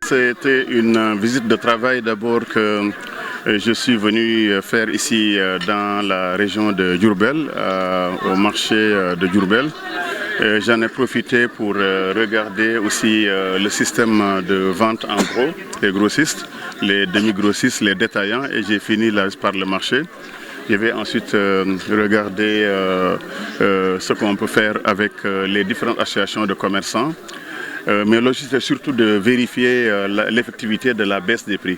C'était une visite de travail d'abord que je suis venu faire ici dans la région de Diourbel, au marché de Diourbel. J'en ai profité pour regarder aussi le système de vente en gros, les grossistes, les demi-grossistes, les détaillants, et j'ai fini là par le marché. Je vais ensuite regarder ce qu'on peut faire avec les différentes associations de commerçants. Mais l'objectif est surtout de vérifier l'effectivité de la baisse des prix.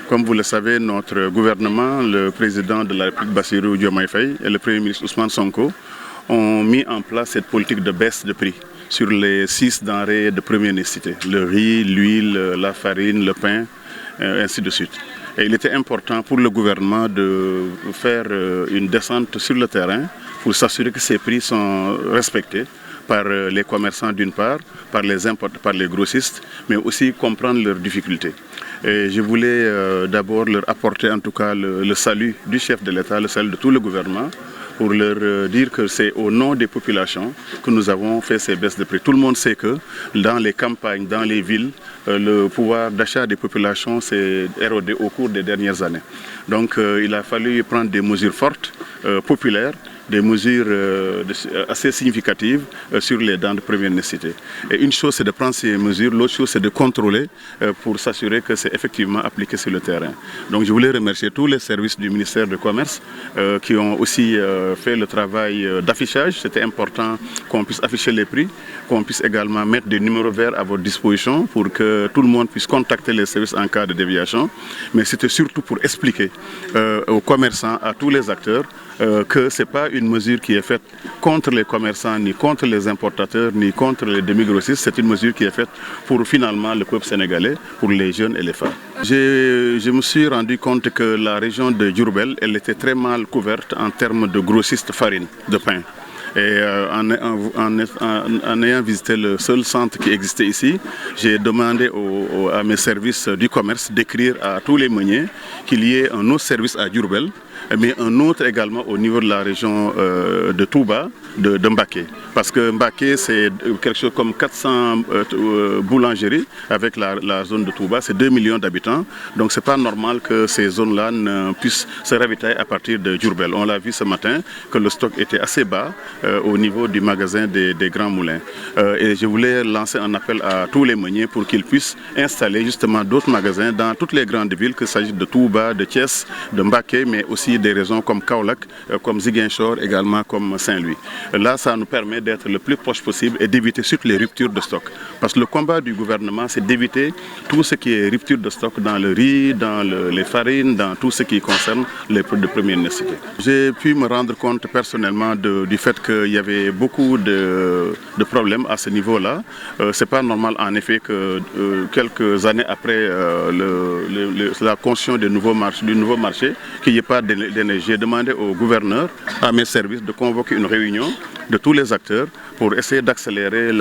Comme vous le savez, notre gouvernement, le président de la République Bassirou Diomaye Faye et le Premier ministre Ousmane Sonko ont mis en place cette politique de baisse de prix sur les 6 denrées de première nécessité. Le riz, l'huile, la farine, le pain, ainsi de suite. Et il était important pour le gouvernement de faire une descente sur le terrain pour s'assurer que ces prix sont respectés par les commerçants d'une part, par les grossistes, mais aussi comprendre leurs difficultés. Et je voulais d'abord leur apporter en tout cas le salut du chef de l'État, le salut de tout le gouvernement, pour leur dire que c'est au nom des populations que nous avons fait ces baisses de prix. Tout le monde sait que dans les campagnes, dans les villes, le pouvoir d'achat des populations s'est érodé au cours des dernières années. Donc il a fallu prendre des mesures fortes, populaires, des mesures assez significatives sur les denrées de première nécessité. Et une chose, c'est de prendre ces mesures, l'autre chose, c'est de contrôler pour s'assurer que c'est effectivement appliqué sur le terrain. Donc je voulais remercier tous les services du ministère du Commerce qui ont aussi fait le travail d'affichage. C'était important qu'on puisse afficher les prix, qu'on puisse également mettre des numéros verts à votre disposition pour que tout le monde puisse contacter les services en cas de déviation. Mais c'était surtout pour expliquer aux commerçants, à tous les acteurs, que ce n'est pas une mesure qui est faite contre les commerçants, ni contre les importateurs, ni contre les demi-grossistes. C'est une mesure qui est faite pour finalement le peuple sénégalais, pour les jeunes et les femmes. Je me suis rendu compte que la région de Diourbel, elle était très mal couverte en termes de grossistes farine, de pain. Et en ayant visité le seul centre qui existait ici, j'ai demandé à mes services du commerce d'écrire à tous les meuniers qu'il y ait un autre service à Diourbel, mais un autre également au niveau de la région de Touba, de Mbaké. Parce que Mbaké, c'est quelque chose comme 400 boulangeries avec la zone de Touba, c'est 2 millions d'habitants. Donc ce n'est pas normal que ces zones-là ne puissent se ravitailler à partir de Diourbel. On l'a vu ce matin que le stock était assez bas au niveau du magasin des Grands Moulins. Et je voulais lancer un appel à tous les meuniers pour qu'ils puissent installer justement d'autres magasins dans toutes les grandes villes, qu'il s'agisse de Touba, de Thiès, de Mbaké, mais aussi des régions comme Kaolack, comme Ziguinchor, également comme Saint-Louis. Là, ça nous permet d'être le plus proche possible et d'éviter surtout les ruptures de stock. Parce que le combat du gouvernement, c'est d'éviter tout ce qui est rupture de stock dans le riz, dans les farines, dans tout ce qui concerne les produits de première nécessité. J'ai pu me rendre compte personnellement du fait qu'il y avait beaucoup de problèmes à ce niveau-là. Ce n'est pas normal en effet que quelques années après la construction du nouveau marché, qu'il n'y ait pas d'énergie. J'ai demandé au gouverneur, à mes services, de convoquer une réunion de tous les acteurs pour essayer d'accélérer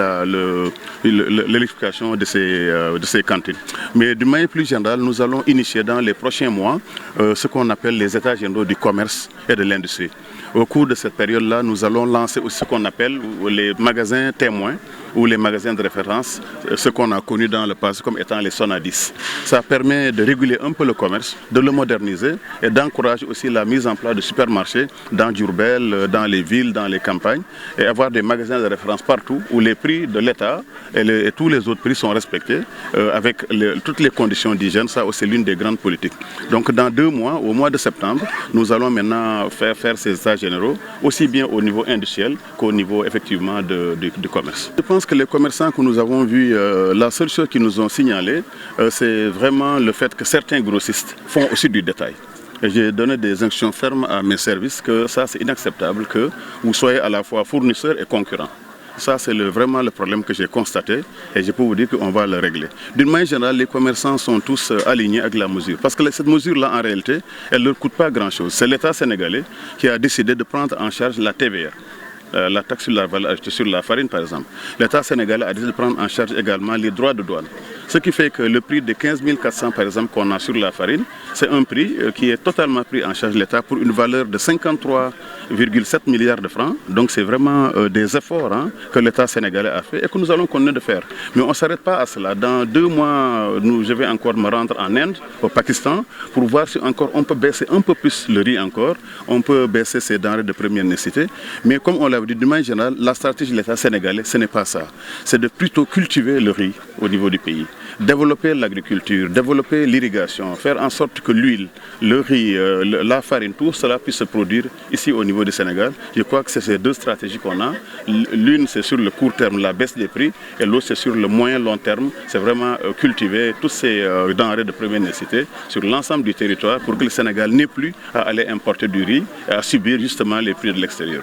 l'électrification de ces cantines. Mais d'une manière plus générale, nous allons initier dans les prochains mois ce qu'on appelle les états généraux du commerce et de l'industrie. Au cours de cette période-là, nous allons lancer aussi ce qu'on appelle les magasins témoins ou les magasins de référence, ce qu'on a connu dans le passé comme étant les Sonadis. Ça permet de réguler un peu le commerce, de le moderniser et d'encourager aussi la mise en place de supermarchés dans Diourbel, dans les villes, dans les campagnes, et avoir des magasins de référence partout où les prix de l'État et tous les autres prix sont respectés avec toutes les conditions d'hygiène. Ça aussi, c'est l'une des grandes politiques. Donc dans 2 mois, au mois de septembre, nous allons maintenant faire ces états généraux, aussi bien au niveau industriel qu'au niveau effectivement du commerce. Je pense que les commerçants que nous avons vus, la seule chose qu'ils nous ont signalé, c'est vraiment le fait que certains grossistes font aussi du détail. J'ai donné des instructions fermes à mes services que ça c'est inacceptable que vous soyez à la fois fournisseur et concurrent. Ça c'est vraiment le problème que j'ai constaté et je peux vous dire qu'on va le régler. D'une manière générale, les commerçants sont tous alignés avec la mesure. Parce que cette mesure-là, en réalité, elle ne leur coûte pas grand-chose. C'est l'État sénégalais qui a décidé de prendre en charge la TVA. La taxe sur la valeur ajoutée sur la farine par exemple. L'État sénégalais a décidé de prendre en charge également les droits de douane. Ce qui fait que le prix de 15 400 par exemple qu'on a sur la farine, c'est un prix qui est totalement pris en charge de l'État pour une valeur de 53,7 milliards de francs. Donc c'est vraiment des efforts que l'État sénégalais a fait et que nous allons continuer de faire. Mais on ne s'arrête pas à cela. Dans 2 mois, je vais encore me rendre en Inde, au Pakistan, pour voir si encore on peut baisser un peu plus le riz encore. On peut baisser ces denrées de première nécessité. Mais comme on l'avait dit, d'une manière générale, la stratégie de l'État sénégalais, ce n'est pas ça. C'est de plutôt cultiver le riz au niveau du pays. Développer l'agriculture, développer l'irrigation, faire en sorte que l'huile, le riz, la farine, tout cela puisse se produire ici au niveau du Sénégal. Je crois que c'est ces 2 stratégies qu'on a. L'une, c'est sur le court terme, la baisse des prix, et l'autre, c'est sur le moyen long terme. C'est vraiment cultiver toutes ces denrées de première nécessité sur l'ensemble du territoire pour que le Sénégal n'ait plus à aller importer du riz et à subir justement les prix de l'extérieur.